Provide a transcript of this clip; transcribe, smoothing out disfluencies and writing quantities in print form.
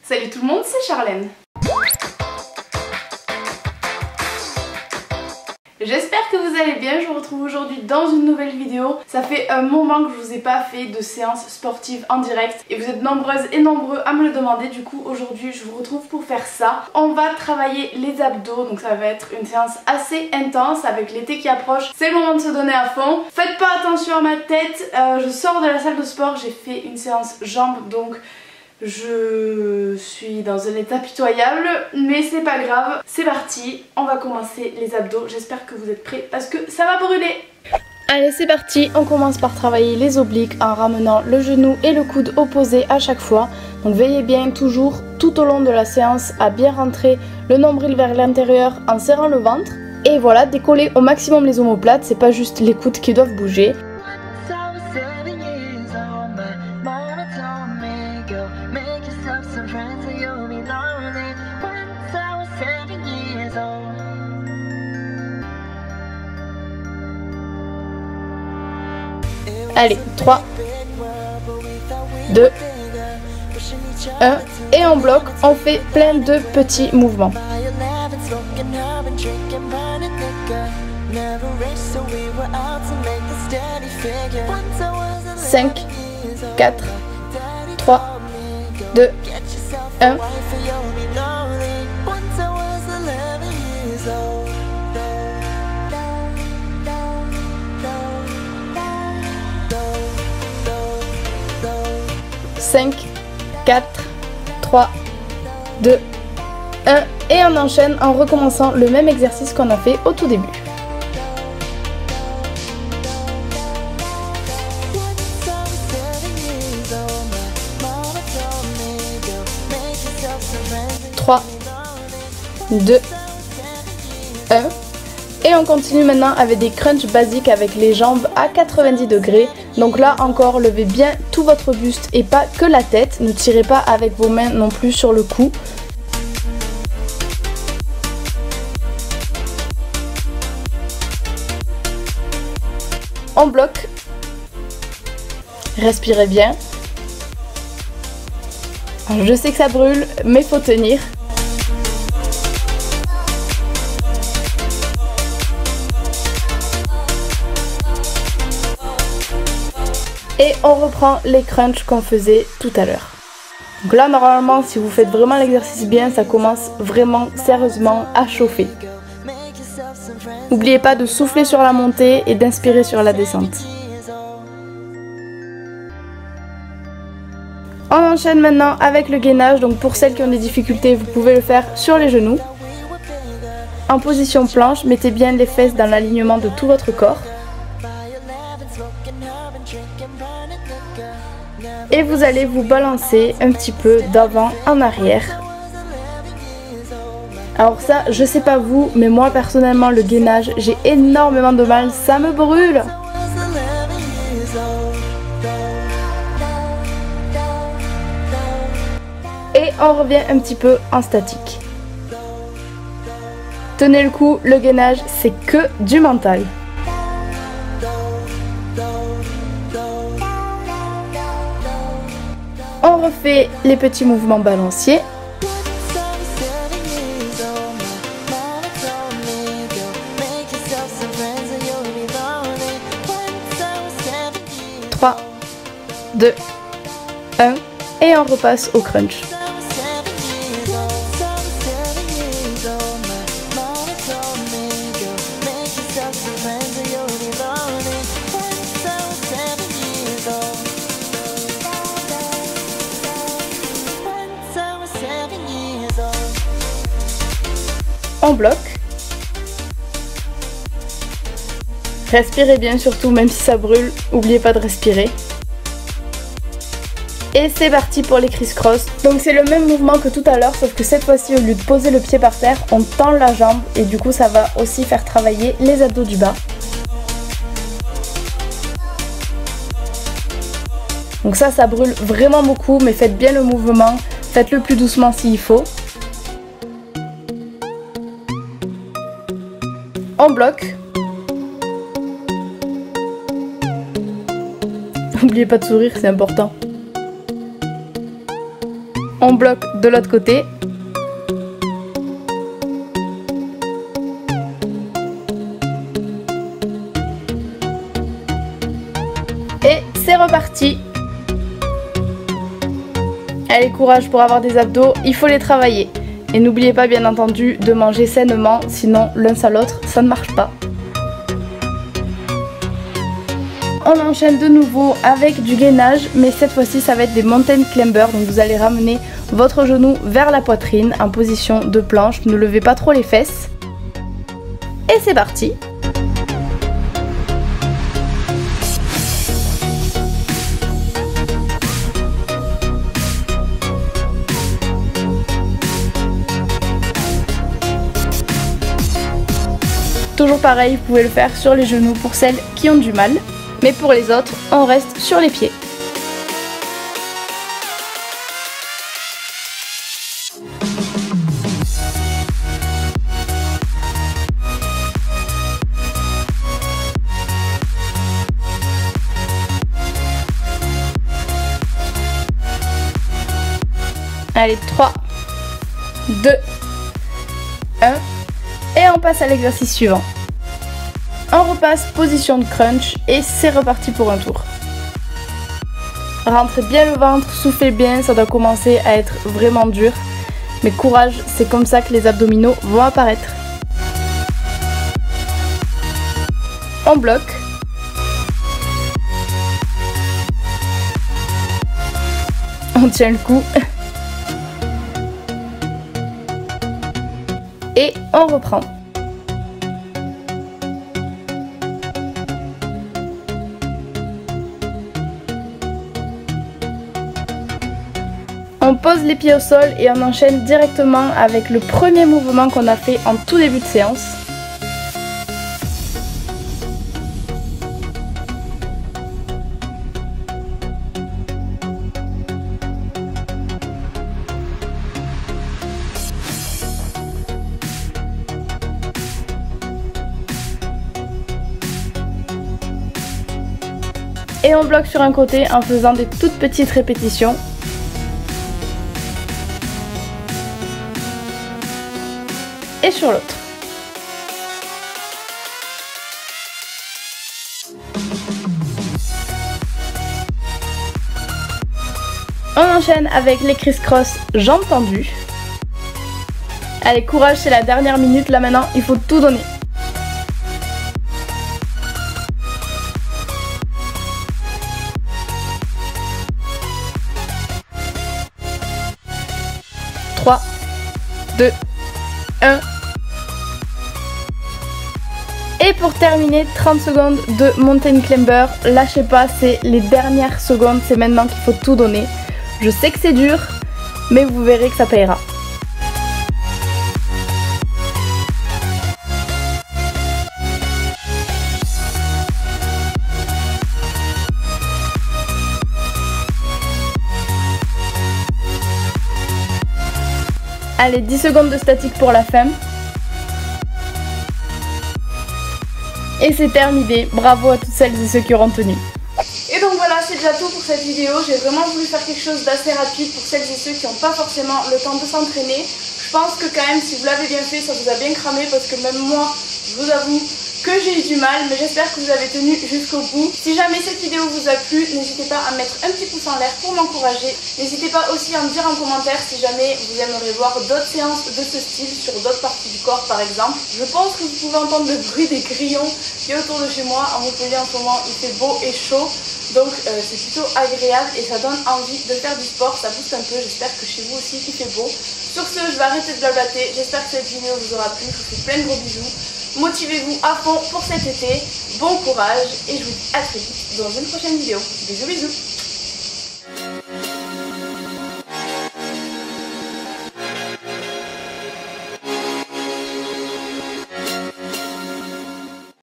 Salut tout le monde, c'est Charlène. J'espère que vous allez bien, je vous retrouve aujourd'hui dans une nouvelle vidéo. Ça fait un moment que je vous ai pas fait de séance sportive en direct et vous êtes nombreuses et nombreux à me le demander. Du coup aujourd'hui je vous retrouve pour faire ça. On va travailler les abdos, donc ça va être une séance assez intense avec l'été qui approche. C'est le moment de se donner à fond. Faites pas attention à ma tête, je sors de la salle de sport, j'ai fait une séance jambes donc je suis dans un état pitoyable, mais c'est pas grave. C'est parti, on va commencer les abdos. J'espère que vous êtes prêts parce que ça va brûler. Allez, c'est parti, on commence par travailler les obliques en ramenant le genou et le coude opposés à chaque fois. Donc veillez bien toujours tout au long de la séance à bien rentrer le nombril vers l'intérieur en serrant le ventre. Et voilà, décoller au maximum les omoplates, c'est pas juste les coudes qui doivent bouger. Allez, 3, 2, 1 et on bloque, on fait plein de petits mouvements. 5, 4, 3, 2, 1. 5, 4, 3, 2, 1 et on enchaîne en recommençant le même exercice qu'on a fait au tout début. Trois, 2, 1. Et on continue maintenant avec des crunchs basiques avec les jambes à 90 degrés. Donc là encore, levez bien tout votre buste et pas que la tête. Ne tirez pas avec vos mains non plus sur le cou. On bloque. Respirez bien. Alors, je sais que ça brûle, mais faut tenir. Et on reprend les crunchs qu'on faisait tout à l'heure. Donc là normalement si vous faites vraiment l'exercice bien, ça commence vraiment sérieusement à chauffer. N'oubliez pas de souffler sur la montée et d'inspirer sur la descente. On enchaîne maintenant avec le gainage, donc pour celles qui ont des difficultés vous pouvez le faire sur les genoux. En position planche, mettez bien les fesses dans l'alignement de tout votre corps. Et vous allez vous balancer un petit peu d'avant en arrière. Alors ça, je sais pas vous, mais moi personnellement le gainage, j'ai énormément de mal, ça me brûle. Et on revient un petit peu en statique. Tenez le coup, le gainage c'est que du mental. On refait les petits mouvements balanciers. Trois, 2, 1 et on repasse au crunch. On bloque. Respirez bien surtout, même si ça brûle, n'oubliez pas de respirer. Et c'est parti pour les criss-cross. Donc c'est le même mouvement que tout à l'heure, sauf que cette fois-ci au lieu de poser le pied par terre, on tend la jambe et du coup ça va aussi faire travailler les abdos du bas. Donc ça brûle vraiment beaucoup, mais faites bien le mouvement, faites-le plus doucement s'il faut. On bloque. N'oubliez pas de sourire, c'est important. On bloque de l'autre côté. Et c'est reparti. Allez, courage pour avoir des abdos, il faut les travailler. Et n'oubliez pas bien entendu de manger sainement, sinon l'un sans l'autre, ça ne marche pas. On enchaîne de nouveau avec du gainage, mais cette fois-ci ça va être des mountain climbers. Donc vous allez ramener votre genou vers la poitrine en position de planche, ne levez pas trop les fesses. Et c'est parti. Toujours pareil, vous pouvez le faire sur les genoux pour celles qui ont du mal. Mais pour les autres, on reste sur les pieds. Allez, 3, 2, 1. Et on passe à l'exercice suivant. On repasse position de crunch et c'est reparti pour un tour. Rentrez bien le ventre, soufflez bien, ça doit commencer à être vraiment dur. Mais courage, c'est comme ça que les abdominaux vont apparaître. On bloque. On tient le coup. Et on reprend. On pose les pieds au sol et on enchaîne directement avec le premier mouvement qu'on a fait en tout début de séance. Et on bloque sur un côté en faisant des toutes petites répétitions. Et sur l'autre. On enchaîne avec les criss-cross jambes tendues. Allez, courage, c'est la dernière minute là maintenant, il faut tout donner. Trois, 2, 1. Et pour terminer, 30 secondes de mountain climber. Lâchez pas, c'est les dernières secondes, c'est maintenant qu'il faut tout donner. Je sais que c'est dur, mais vous verrez que ça payera. Allez, 10 secondes de statique pour la fin. Et c'est terminé. Bravo à toutes celles et ceux qui auront tenu. Et donc voilà, c'est déjà tout pour cette vidéo. J'ai vraiment voulu faire quelque chose d'assez rapide pour celles et ceux qui n'ont pas forcément le temps de s'entraîner. Je pense que quand même, si vous l'avez bien fait, ça vous a bien cramé parce que même moi, je vous avoue que j'ai eu du mal, mais j'espère que vous avez tenu jusqu'au bout. Si jamais cette vidéo vous a plu, n'hésitez pas à mettre un petit pouce en l'air pour m'encourager. N'hésitez pas aussi à me dire en commentaire si jamais vous aimeriez voir d'autres séances de ce style sur d'autres parties du corps par exemple. Je pense que vous pouvez entendre le bruit des grillons qui est autour de chez moi. En Montpellier en ce moment il fait beau et chaud, donc c'est plutôt agréable et ça donne envie de faire du sport, ça booste un peu. J'espère que chez vous aussi il fait beau. Sur ce, je vais arrêter de blablater. J'espère que cette vidéo vous aura plu. Je vous fais plein de gros bisous. Motivez-vous à fond pour cet été, bon courage et je vous dis à très vite dans une prochaine vidéo. Bisous bisous.